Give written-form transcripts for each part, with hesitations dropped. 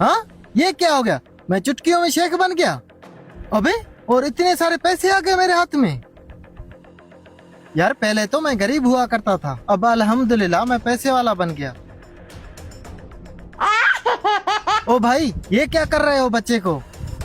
हाँ, ये क्या हो गया? मैं चुटकियों में शेख बन गया। अबे, और इतने सारे पैसे आ गए मेरे हाथ में। यार पहले तो मैं गरीब हुआ करता था, अब अल्हम्दुलिल्लाह मैं पैसे वाला बन गया। ओ भाई, ये क्या कर रहे हो बच्चे को?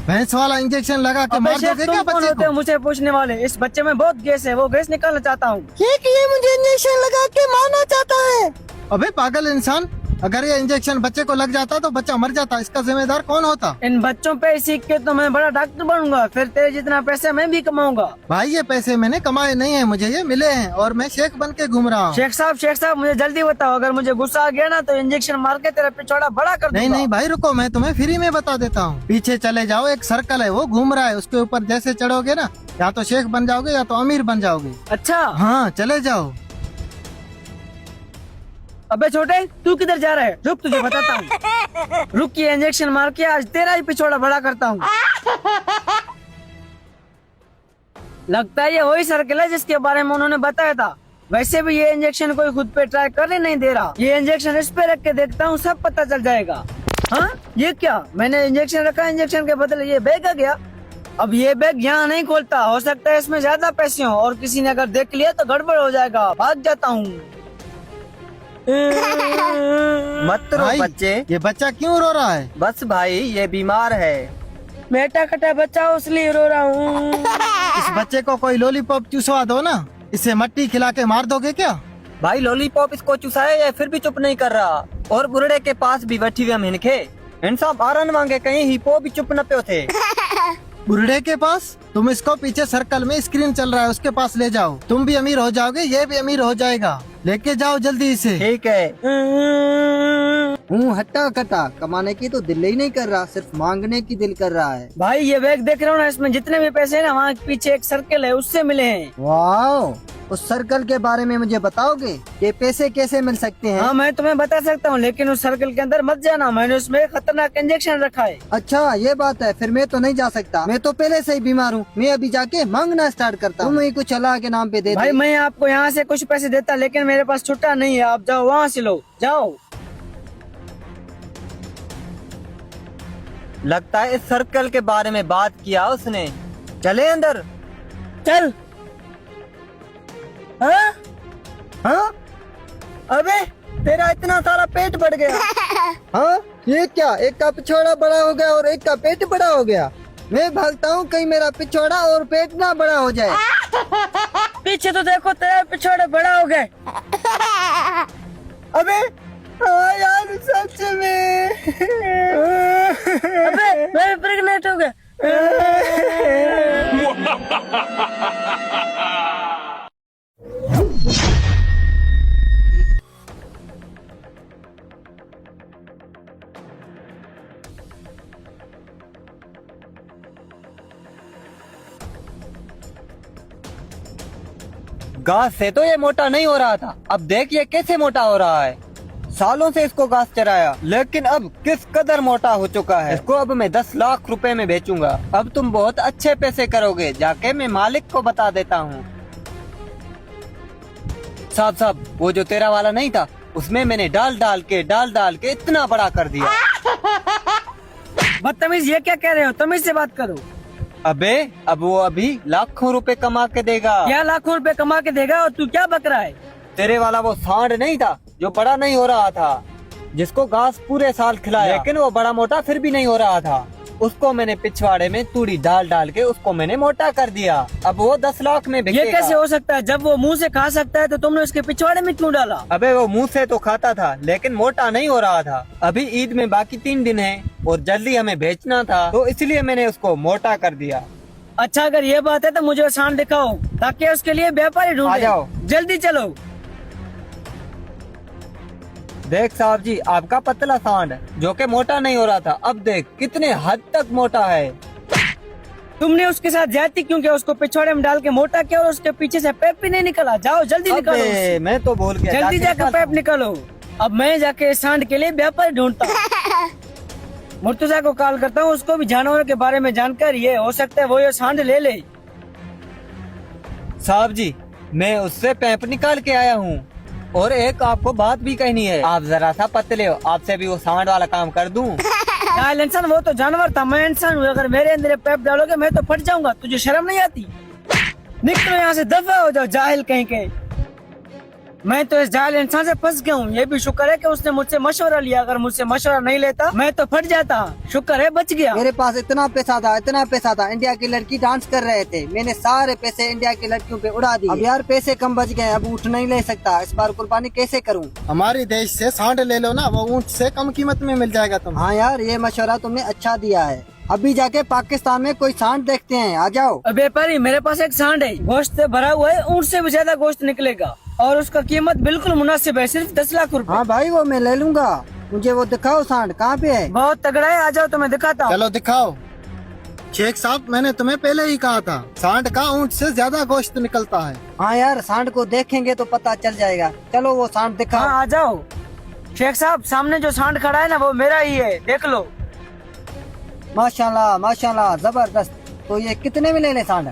भैंस वाला इंजेक्शन लगा के मार दोगे क्या बच्चे को? मुझे पूछने वाले, इस बच्चे में बहुत गैस है, वो गैस निकालना चाहता हूँ। ये मुझे इंजेक्शन लगा के मारना चाहता है। अबे पागल इंसान, अगर ये इंजेक्शन बच्चे को लग जाता तो बच्चा मर जाता, इसका जिम्मेदार कौन होता? इन बच्चों पे सीख के तो मैं बड़ा डॉक्टर बनूंगा, फिर तेरे जितना पैसा मैं भी कमाऊंगा। भाई ये पैसे मैंने कमाए नहीं है, मुझे ये मिले हैं और मैं शेख बन के घूम रहा हूँ। शेख साहब मुझे जल्दी बताओ, अगर मुझे गुस्सा आ गया ना तो इंजेक्शन मार के तेरा पिछवाड़ा बड़ा कर दूंगा। नहीं भाई रुको, मैं तुम्हें फ्री में बता देता हूँ। पीछे चले जाओ, एक सर्कल है वो घूम रहा है, उसके ऊपर जैसे चढ़ोगे ना, या तो शेख बन जाओगे या तो अमीर बन जाओगे। अच्छा हाँ चले जाओ। अबे छोटे, तू किधर जा रहा है? रुक, तुझे बताता हूँ। रुक, ये इंजेक्शन मार के आज तेरा ही पिछवाड़ा बड़ा करता हूँ। लगता है ये वही सर्कल है जिसके बारे में उन्होंने बताया था। वैसे भी ये इंजेक्शन कोई खुद पे ट्राई करने नहीं दे रहा। ये इंजेक्शन इस पे रख के देखता हूँ, सब पता चल जाएगा। हाँ, ये क्या? मैंने इंजेक्शन रखा, इंजेक्शन के बदले ये बैग आ गया। अब ये बैग यहाँ नहीं खोलता, हो सकता है इसमें ज्यादा पैसे हो और किसी ने अगर देख लिया तो गड़बड़ हो जाएगा। भाग जाता हूँ। मत रो बच्चे। ये बच्चा क्यों रो रहा है? बस भाई, ये बीमार है। बेटा कटा बच्चा, इसलिए रो रहा हूँ। इस बच्चे को कोई लॉलीपॉप चुसवा दो ना, इसे मट्टी खिला के मार दोगे क्या? भाई लॉलीपॉप इसको चुसाया, ये फिर भी चुप नहीं कर रहा। और बुरड़े के पास भी बैठी हुई हम इनके इंसाफ आरन मांगे, कहीं ही पो भी चुप न पे थे। बुढ़े के पास? तुम इसको पीछे सर्कल में स्क्रीन चल रहा है, उसके पास ले जाओ। तुम भी अमीर हो जाओगे, ये भी अमीर हो जाएगा। लेके जाओ जल्दी इसे। ठीक है। हट्टा कटा, कमाने की तो दिल ही नहीं कर रहा, सिर्फ मांगने की दिल कर रहा है। भाई ये बैग देख रहा हूँ ना, इसमें जितने भी पैसे हैं ना, वहाँ पीछे एक सर्कल है, उससे मिले हैं। वाह, उस सर्कल के बारे में मुझे बताओगे? ये पैसे कैसे मिल सकते हैं? हाँ मैं तुम्हें बता सकता हूँ, लेकिन उस सर्कल के अंदर मत जाना, मैंने उसमें खतरनाक इंजेक्शन रखा है। अच्छा ये बात है, फिर मैं तो नहीं जा सकता, मैं तो पहले से ही बीमार हूँ। मैं अभी जाके मांगना स्टार्ट करता हूँ। तुम ही कुछ अल्लाह के नाम पे दे भाई मैं आपको यहाँ से कुछ पैसे देता, लेकिन मेरे पास छुट्टा नहीं है। आप जाओ वहाँ से लो, जाओ। लगता है इस सर्कल के बारे में बात किया उसने। चले अंदर। चल। हाँ? हाँ? अबे तेरा इतना सारा पेट बढ़ गया। हाँ, ये क्या? एक का पिछवाड़ा बड़ा हो गया और एक का पेट बड़ा हो गया। मैं भागता हूँ, कहीं मेरा पिछवाड़ा और पेट ना बड़ा हो जाए। पीछे तो देखो, तेरा पिछवाड़ा बड़ा हो गया। अबे हाँ यार, सच में। अबे मैं प्रेग्नेंट हो गया। घास से तो ये मोटा नहीं हो रहा था, अब देख ये कैसे मोटा हो रहा है। सालों से इसको घास चराया, लेकिन अब किस कदर मोटा हो चुका है। इसको अब मैं 10 लाख रुपए में बेचूंगा। अब तुम बहुत अच्छे पैसे करोगे, जाके मैं मालिक को बता देता हूँ। साहब, वो जो तेरा वाला नहीं था, उसमें मैंने डाल डाल के इतना बड़ा कर दिया। बदतमीज, ये क्या कह रहे हो? तमीज से बात करो। अबे अब वो अभी लाखों रुपए कमा के देगा। क्या लाखों रुपए कमा के देगा? और तू क्या बक रहा है? तेरे वाला वो सांड नहीं था जो बड़ा नहीं हो रहा था, जिसको घास पूरे साल खिलाया, लेकिन वो बड़ा मोटा फिर भी नहीं हो रहा था। उसको मैंने पिछवाड़े में तूड़ी डाल डाल के उसको मैंने मोटा कर दिया। अब वो 10 लाख में बिकेगा। ये कैसे हो सकता है? जब वो मुंह से खा सकता है तो तुमने उसके पिछवाड़े में क्यों डाला? अबे वो मुंह से तो खाता था, लेकिन मोटा नहीं हो रहा था। अभी ईद में बाकी 3 दिन है और जल्दी हमें बेचना था, तो इसलिए मैंने उसको मोटा कर दिया। अच्छा, अगर ये बात है तो मुझे सांड दिखाओ, ताकि उसके लिए व्यापारी आ ढूंढे। जाओ। जल्दी चलो। देख साहब जी, आपका पतला सांड जो के मोटा नहीं हो रहा था, अब देख कितने हद तक मोटा है। तुमने उसके साथ ज्यादती क्यों किया? उसको पिछवाड़े में डाल के मोटा किया और उसके पीछे से पैप भी नहीं निकला। जाओ जल्दी निकालो अबे, उसे। मैं तो भूल गया। जल्दी जाकर पैप निकालो। अब मैं जाके सांड के लिए व्यापारी ढूंढता हूँ। मुर्तजा को कॉल करता हूँ, उसको भी जानवरों के बारे में जानकारी है, हो सकता है वो ये सांड ले ले। साहब जी, मैं उससे पैप निकाल के आया हूँ और एक आपको बात भी कहनी है। आप जरा सा पतले हो, आपसे भी वो सांड वाला काम कर दूं? यार इंसान वो तो जानवर था, मैं इंसान हूँ। अगर मेरे अंदर पैप डालोगे मैं तो फट जाऊंगा। तुझे शर्म नहीं आती? निकलो यहाँ से, दफा हो जाओ जाहिल कहीं के। मैं तो इस जाहिल इंसान से फंस गया हूँ। ये भी शुक्र है कि उसने मुझसे मशवरा लिया। अगर मुझसे मशवरा नहीं लेता मैं तो फट जाता। शुक्र है बच गया। मेरे पास इतना पैसा था। इंडिया की लड़की डांस कर रहे थे, मैंने सारे पैसे इंडिया की लड़कियों पे उड़ा दिए। अब यार पैसे कम बच गए, अब ऊँट नहीं ले सकता। इस बार कुर्बानी कैसे करूँ? हमारे देश से सांड ले लो ना, वो ऊँट से कम कीमत में मिल जाएगा तुम। हाँ यार, ये मशवरा तुमने अच्छा दिया है। अभी जाके पाकिस्तान में कोई सांड देखते हैं, आ जाओ। अबे परी, मेरे पास एक सांड है, गोश्त से भरा हुआ है, ऊँट से भी ज्यादा गोश्त निकलेगा और उसका कीमत बिल्कुल मुनासिब है, सिर्फ 10 लाख रुपए। हाँ भाई, वो मैं ले लूंगा। मुझे वो दिखाओ सांड, कहाँ पे है? बहुत तगड़ा है, आ जाओ तुम्हें दिखाता हूँ। चलो दिखाओ। शेख साहब, मैंने तुम्हें पहले ही कहा था, सांड का ऊँट से ज्यादा गोश्त निकलता है। हाँ यार, सांड को देखेंगे तो पता चल जाएगा। चलो वो सांड दिखाओ। हाँ आ जाओ। शेख साहब, सामने जो सांड खड़ा है ना, वो मेरा ही है, देख लो। माशाल्लाह माशाल्लाह, जबरदस्त। तो ये कितने में ले ले सांड?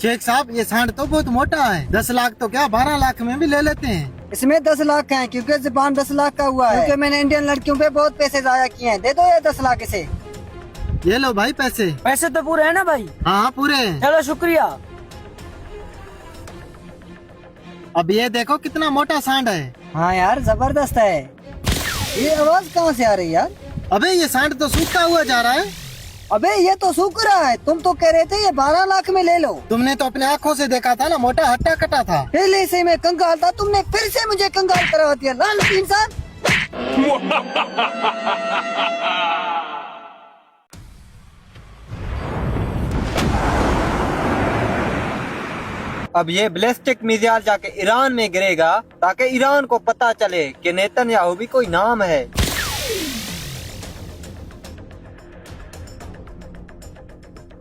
शेख साहब, ये सांड तो बहुत मोटा है, 10 लाख तो क्या 12 लाख में भी ले लेते हैं। इसमें 10 लाख है, क्योंकि जुबान 10 लाख का हुआ है। क्योंकि मैंने इंडियन लड़कियों पे बहुत पैसे जाया किए हैं। दे दो ये 10 लाख इसे। ये लो भाई पैसे। पैसे तो पूरे है ना भाई? हाँ पूरे हैं। चलो शुक्रिया। अब ये देखो कितना मोटा सांड है। हाँ यार, जबरदस्त है। ये आवाज कहाँ से आ रही है यार? अबे ये सांड तो सूखता हुआ जा रहा है। अबे ये तो सूख रहा है। तुम तो कह रहे थे ये 12 लाख में ले लो। तुमने तो अपने आँखों से देखा था ना, मोटा हट्टा कटा था। पहले से मैं कंगाल था, तुमने फिर से मुझे कंगाल करवा दिया, लालची इंसान। अब ये बैलिस्टिक मिसाइल जाके ईरान में गिरेगा ताकि ईरान को पता चले कि नेतन्याहू भी कोई नाम है।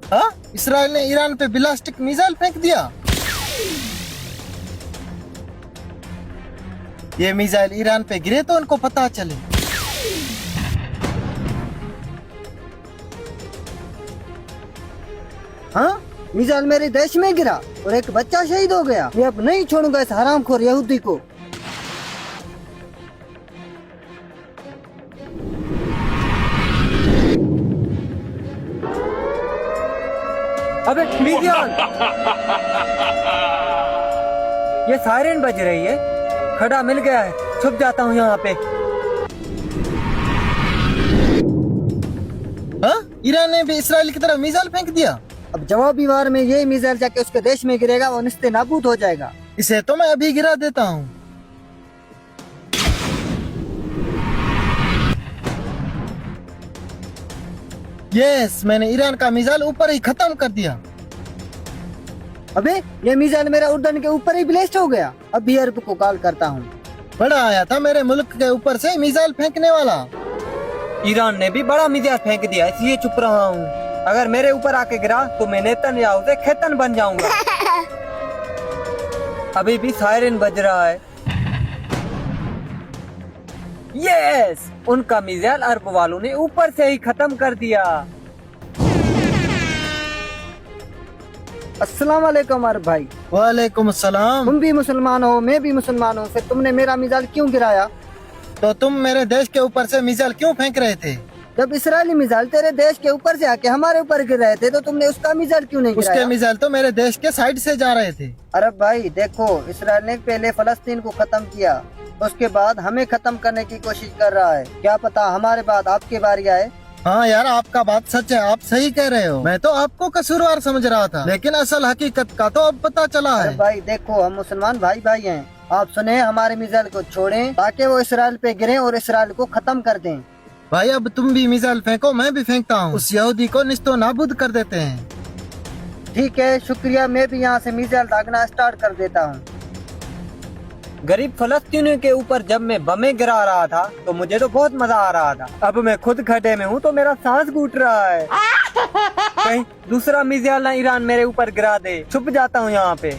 हाँ, इसराइल ने ईरान पे बैलिस्टिक मिसाइल फेंक दिया। ये मिसाइल ईरान पे गिरे तो उनको पता चले। हाँ, मिसाइल मेरे देश में गिरा और एक बच्चा शहीद हो गया। मैं अब नहीं छोड़ूंगा इस हरामखोर यहूदी को। अबे मिसाइल! ये सायरन बज रही है। खड़ा मिल गया है, छुप जाता हूँ यहाँ पे। हाँ, ईरान ने भी इसराइल की तरफ मिसाइल फेंक दिया। अब जवाबी वार में ये मिसाइल जाके उसके देश में गिरेगा, वो निस्ते नाबूद हो जाएगा। इसे तो मैं अभी गिरा देता हूँ। यस, मैंने ईरान का मिसाइल ऊपर ही खत्म कर दिया। अबे ये मिसाइल मेरा उड़न के ऊपर ही ब्लास्ट हो गया। अभी अरब को कॉल करता हूँ। बड़ा आया था मेरे मुल्क के ऊपर से मिसाइल फेंकने वाला। ईरान ने भी बड़ा मिसाइल फेंक दिया, इसलिए चुप रहा हूँ। अगर मेरे ऊपर आके गिरा तो मैं नेतन्याहू से खेतन बन जाऊंगा। अभी भी सायरन बज रहा है। यस, उनका मिसाइल अरब वालों ने ऊपर से ही खत्म कर दिया। अस्सलाम वालेकुम अरब भाई। वालेकुम अस्सलाम। तुम भी मुसलमान हो, मैं भी मुसलमान हूँ, फिर तुमने मेरा मिसाइल क्यों गिराया? तो तुम मेरे देश के ऊपर से मिसाइल क्यों फेंक रहे थे? जब इसराइली मिसाइल तेरे देश के ऊपर से आके हमारे ऊपर गिर रहे थे, तो तुमने उसका मिसाइल क्यों नहीं गिराया? उसके मिसाइल तो मेरे देश के साइड से जा रहे थे। अरब भाई देखो, इसराइल ने पहले फलस्तीन को खत्म किया, उसके बाद हमें खत्म करने की कोशिश कर रहा है। क्या पता हमारे बाद आपकी बारी आए। हाँ यार, आपका बात सच है, आप सही कह रहे हो। मैं तो आपको कसूरवार समझ रहा था, लेकिन असल हकीकत का तो अब पता चला अरे है। भाई देखो, हम मुसलमान भाई भाई हैं। आप सुने, हमारे मिसाइल को छोड़ें ताकि वो इसराइल पे गिरे और इसराइल को खत्म कर दें। भाई अब तुम भी मिसाइल फेंको, मैं भी फेंकता हूँ, उस यहूदी को निस्तो नाबूद कर देते हैं। ठीक है, शुक्रिया। मैं भी यहाँ से मिसाइल दागना स्टार्ट कर देता हूँ। गरीब फलस्तीनियों के ऊपर जब मैं बमें गिरा रहा था तो मुझे तो बहुत मजा आ रहा था। अब मैं खुद खड्डे में हूँ तो मेरा सांस घूट रहा है। कहीं दूसरा मिसाइल ना ईरान मेरे ऊपर गिरा दे। छुप जाता हूँ यहाँ पे।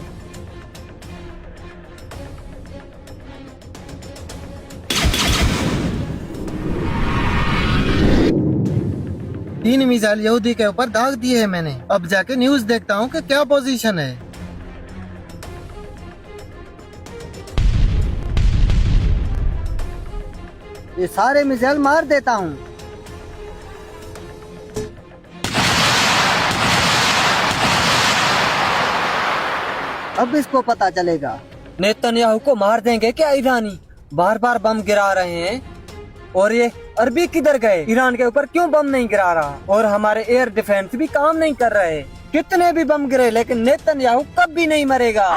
तीन मिसाइल यहूदी के ऊपर दाग दिए है मैंने। अब जाके न्यूज देखता हूँ कि क्या पोजीशन है। ये सारे मिसाइल मार देता हूँ। अब इसको पता चलेगा। नेतन्याहू को मार देंगे क्या ईरानी? बार बार बम गिरा रहे हैं। और ये अरबी किधर गए? ईरान के ऊपर क्यों बम नहीं गिरा रहा? और हमारे एयर डिफेंस भी काम नहीं कर रहे। कितने भी बम गिरे लेकिन नेतन्याहू कभी नहीं मरेगा।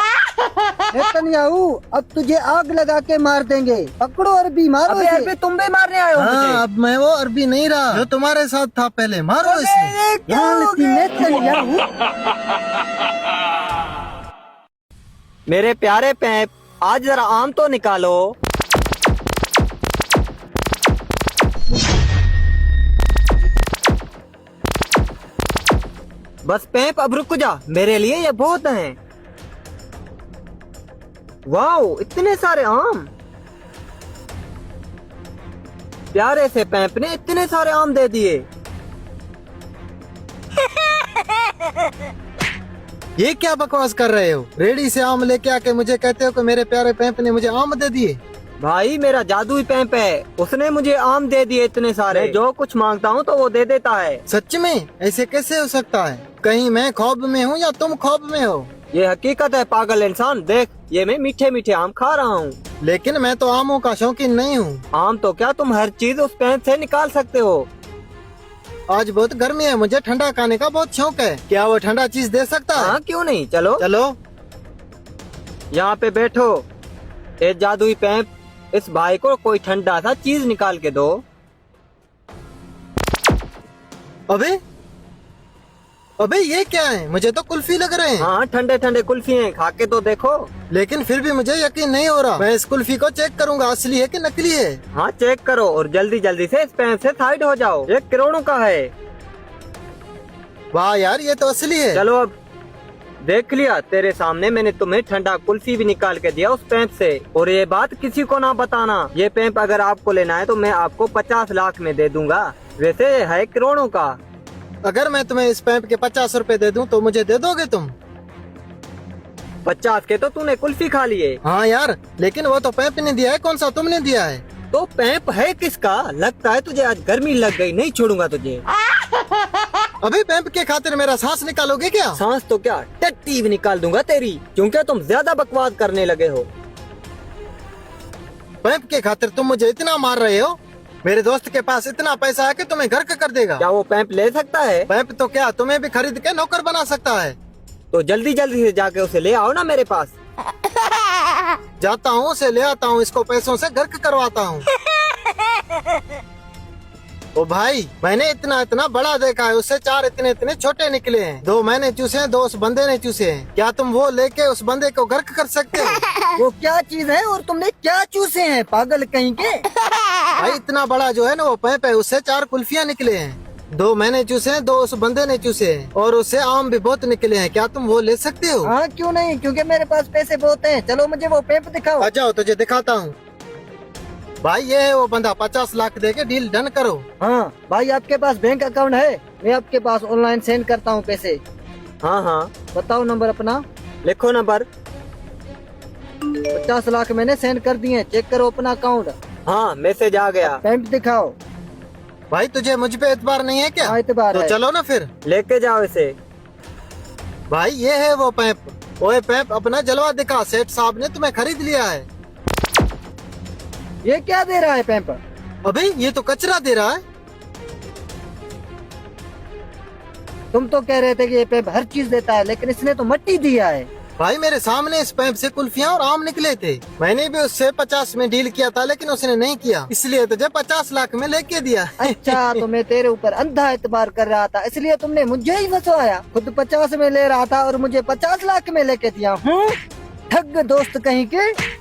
नेतन्याहू अब तुझे आग लगा के मार देंगे। पकड़ो अरबी, मारो अबे इसे। अरबी तुम भी मारने आए हो हाँ, मुझे? अब मैं वो अरबी नहीं रहा जो तुम्हारे साथ था पहले। मारो इसे। ये क्या हो लानती गया? नेतन्याहू। मेरे प्यारे पैप, आज जरा आम तो निकालो। बस पैप अब रुक जा, मेरे लिए ये बहुत हैं। वाओ, इतने सारे आम। प्यारे से पैप ने इतने सारे आम दे दिए। ये क्या बकवास कर रहे हो? रेडी से आम लेके आके मुझे कहते हो कि मेरे प्यारे पैंप ने मुझे आम दे दिए। भाई मेरा जादुई पैंप है, उसने मुझे आम दे दिए इतने सारे। मैं जो कुछ मांगता हूँ तो वो दे देता है। सच में? ऐसे कैसे हो सकता है? कहीं मैं ख्वाब में हूँ या तुम ख्वाब में हो? ये हकीकत है पागल इंसान। देख, ये मैं मीठे मीठे आम खा रहा हूँ। लेकिन मैं तो आमों का शौकीन नहीं हूँ। आम तो क्या, तुम हर चीज उस पैंप से निकाल सकते हो। आज बहुत गर्मी है, मुझे ठंडा खाने का बहुत शौक है। क्या वो ठंडा चीज दे सकता है? हाँ क्यों नहीं, चलो चलो। यहाँ पे बैठो। ए जादुई पैंप, इस भाई को कोई ठंडा सा चीज निकाल के दो। अबे अबे ये क्या है? मुझे तो कुल्फी लग रहे हैं। हाँ ठंडे ठंडे कुल्फी हैं, खा के तो देखो। लेकिन फिर भी मुझे यकीन नहीं हो रहा। मैं इस कुल्फी को चेक करूंगा, असली है कि नकली है। हाँ चेक करो और जल्दी जल्दी से इस पैंप से साइड हो जाओ। 1 करोड़ का है। वाह यार, ये तो असली है। चलो अब देख लिया, तेरे सामने मैंने तुम्हें ठंडा कुल्फी भी निकाल के दिया उस पैंप से। और ये बात किसी को ना बताना। ये पैंप अगर आपको लेना है तो मैं आपको 50 लाख में दे दूंगा। वैसे ये है करोड़ों का। अगर मैं तुम्हें इस पैंप के 50 रुपए दे दूं तो मुझे दे दोगे तुम? 50 के तो तूने कुल्फी खा लिए। हाँ यार, लेकिन वो तो पैंप ने दिया है, कौन सा तुमने दिया है? तो पैंप है किसका? लगता है तुझे आज गर्मी लग गई, नहीं छोड़ूंगा तुझे। अभी पैंप के खातिर मेरा सांस निकालोगे क्या? सांस तो क्या, टट्टी भी निकाल दूंगा तेरी, क्योंकि तुम ज्यादा बकवास करने लगे हो। पैंप के खातिर तुम मुझे इतना मार रहे हो? मेरे दोस्त के पास इतना पैसा है कि तुम्हें घर का कर देगा। क्या वो पैंप ले सकता है? पैंप तो क्या, तुम्हें भी खरीद के नौकर बना सकता है। तो जल्दी जल्दी से जाके उसे ले आओ ना मेरे पास। जाता हूँ, उसे ले आता हूँ, इसको पैसों से घर का करवाता हूँ। ओ भाई, मैंने इतना इतना बड़ा देखा है, उससे 4 इतने इतने छोटे निकले हैं। 2 मैंने चूसे हैं, 2 उस बंदे ने चूसे हैं। क्या तुम वो लेके उस बंदे को घर कर सकते हो? वो क्या चीज है और तुमने क्या चूसे हैं, पागल कहीं के? भाई इतना बड़ा जो है ना वो पैप है, उससे 4 कुल्फियाँ निकले हैं। 2 मैंने चूसे हैं, 2 उस बंदे ने चूसे हैं, और उससे आम भी बहुत निकले हैं। क्या तुम वो ले सकते हो? हाँ क्यों नहीं, क्योंकि मेरे पास पैसे बहुत हैं। चलो मुझे वो पैप दिखाओ। आ जाओ, तुझे दिखाता हूँ। भाई ये है वो बंदा, 50 लाख दे के डील डन करो। हाँ भाई, आपके पास बैंक अकाउंट है? मैं आपके पास ऑनलाइन सेंड करता हूँ पैसे। हाँ हाँ बताओ नंबर अपना। लिखो नंबर। 50 लाख मैंने सेंड कर दिए, चेक करो अपना अकाउंट। हाँ मैसेज आ गया। पैंप दिखाओ। भाई तुझे मुझ पे एतबार नहीं है क्या? हाँ, एतबार तो है। चलो ना फिर। लेके जाओ इसे। भाई ये है वो पैप। ओए पैप, अपना जलवा दिखा, सेठ साहब ने तुम्हें खरीद लिया है। ये क्या दे रहा है पैंप? अबे ये तो कचरा दे रहा है। तुम तो कह रहे थे कि ये पैंप हर चीज देता है, लेकिन इसने तो मट्टी दिया है। भाई मेरे सामने इस पैप से कुल्फियाँ और आम निकले थे। मैंने भी उससे 50 में डील किया था, लेकिन उसने नहीं किया, इसलिए तुझे 50 लाख में लेके दिया। अच्छा, तो मैं तेरे ऊपर अंधा एतबार कर रहा था, इसलिए तुमने मुझे ही फंसवाया। खुद 50 में ले रहा था और मुझे 50 लाख में लेके दिया। ठग दोस्त कहीं के।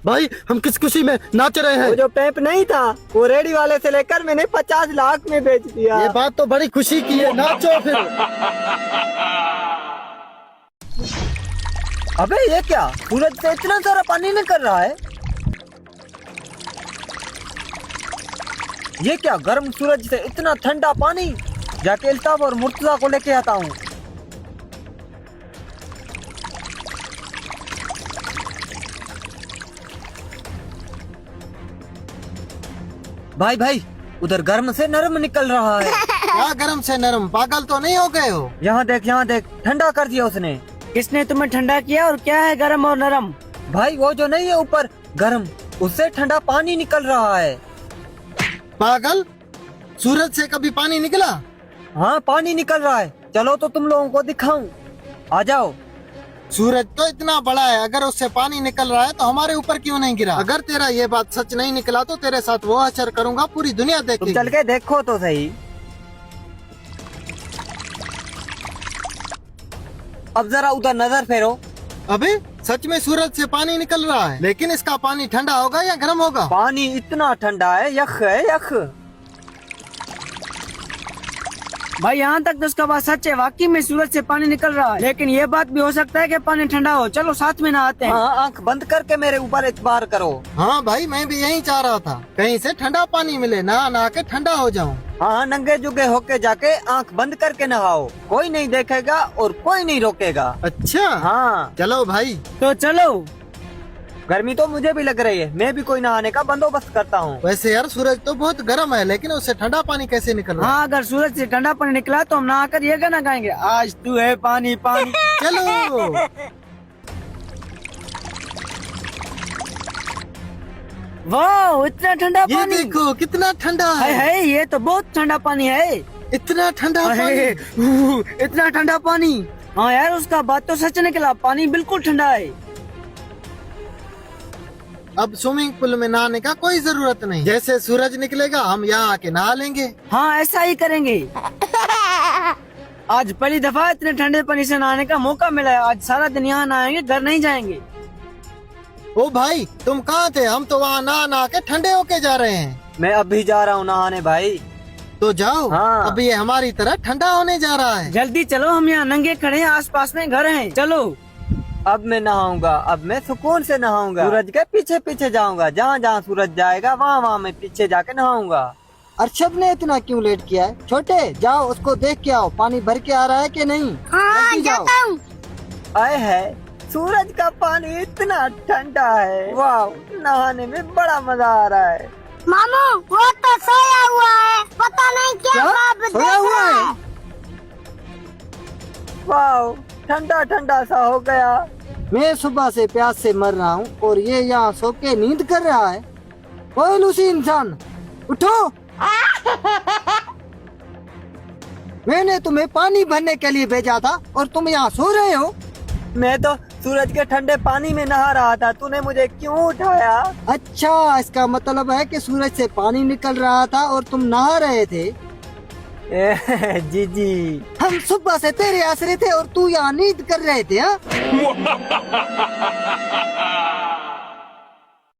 भाई हम किस खुशी में नाच रहे वो हैं? जो पैंप नहीं था, वो रेडी वाले से लेकर मैंने 50 लाख में बेच दिया। ये बात तो बड़ी खुशी की है, नाचो फिर। अबे ये क्या, सूरज से इतना सारा पानी निकल रहा है? ये क्या, गर्म सूरज से इतना ठंडा पानी? जाके अल्ताफ और मुर्तजा को लेके आता हूँ। भाई भाई, उधर गर्म से नरम निकल रहा है। क्या गरम से नरम, पागल तो नहीं हो गए हो? यहाँ देख, ठंडा कर दिया उसने। किसने तुम्हें ठंडा किया और क्या है गरम और नरम? भाई वो जो नहीं है ऊपर गरम, उससे ठंडा पानी निकल रहा है। पागल, सूरज से कभी पानी निकला? हाँ पानी निकल रहा है, चलो तो तुम लोगों को दिखाऊं, आ जाओ। सूरज तो इतना बड़ा है, अगर उससे पानी निकल रहा है तो हमारे ऊपर क्यों नहीं गिरा? अगर तेरा ये बात सच नहीं निकला तो तेरे साथ वो हशर करूंगा, पूरी दुनिया तुम देखेगी। चल के देखो तो सही। अब जरा उधर नजर फेरो। अबे सच में सूरज से पानी निकल रहा है, लेकिन इसका पानी ठंडा होगा या गर्म होगा? पानी इतना ठंडा है, यख है यख। भाई यहाँ तक तो उसका बात सच है, वाकई में सूरज से पानी निकल रहा है, लेकिन ये बात भी हो सकता है कि पानी ठंडा हो। चलो साथ में नहाते हैं। हाँ आंख बंद करके मेरे ऊपर एतबार करो। हाँ भाई, मैं भी यही चाह रहा था, कहीं से ठंडा पानी मिले, नहा नहा के ठंडा हो जाऊं। हाँ नंगे जुगे होके जाके आंख बंद करके नहाओ, कोई नहीं देखेगा और कोई नहीं रोकेगा। अच्छा हाँ चलो भाई। तो चलो। गर्मी तो मुझे भी लग रही है, मैं भी कोई नहाने का बंदोबस्त करता हूँ। वैसे यार सूरज तो बहुत गर्म है, लेकिन उससे ठंडा पानी कैसे निकल रहा है? हाँ, अगर सूरज से ठंडा पानी निकला तो हम नहा कर ये गाना गाएंगे, आज तू है पानी पानी। चलो। वाह, इतना ठंडा ये पानी। देखो कितना ठंडा है, है, ये तो बहुत ठंडा पानी है। इतना ठंडा अरे, पानी। इतना ठंडा पानी। हाँ यार, उसका बात तो सच निकला, पानी बिल्कुल ठंडा है। अब स्विमिंग पूल में नहाने का कोई जरूरत नहीं, जैसे सूरज निकलेगा हम यहाँ आके नहा लेंगे। हाँ ऐसा ही करेंगे। आज पहली दफा इतने ठंडे पानी से नहाने का मौका मिला है, आज सारा दिन यहाँ नहाएंगे, घर नहीं जाएंगे। ओ भाई तुम कहाँ थे? हम तो वहाँ नहा नहा के ठंडे होके जा रहे हैं। मैं अभी जा रहा हूँ नहाने भाई। तो जाओ। हाँ। अब ये हमारी तरह ठंडा होने जा रहा है। जल्दी चलो, हम यहाँ नंगे खड़े हैं, आस पास में घर हैं, चलो। अब मैं नहाऊंगा, अब मैं सुकून से नहाऊंगा, सूरज के पीछे पीछे जाऊंगा, जहाँ जहाँ सूरज जाएगा वहाँ वहाँ मैं पीछे जाके नहाऊंगा। अरशद ने इतना क्यों लेट किया है? छोटे जाओ उसको देख के आओ, पानी भर के आ रहा है कि नहीं। हाँ जल्दी जाओ। जाता हूँ। आए है, सूरज का पानी इतना ठंडा है, वाह, नहाने में बड़ा मजा आ रहा है। मामू वो तो सोया हुआ है, पता नहीं क्या ख्वाब सोया देख हुआ रहा है? है। वाह, ठंडा ठंडा सा हो गया। मैं सुबह से प्यास से मर रहा हूँ और ये यहाँ सो के नींद कर रहा है। ओए लूसी इंसान, उठो। मैंने तुम्हें पानी भरने के लिए भेजा था और तुम यहाँ सो रहे हो। मैं तो सूरज के ठंडे पानी में नहा रहा था, तूने मुझे क्यों उठाया? अच्छा, इसका मतलब है कि सूरज से पानी निकल रहा था और तुम नहा रहे थे। जीजी, हम सुबह से तेरे आसरे थे और तू यहाँ नींद कर रहे थे। हाँ?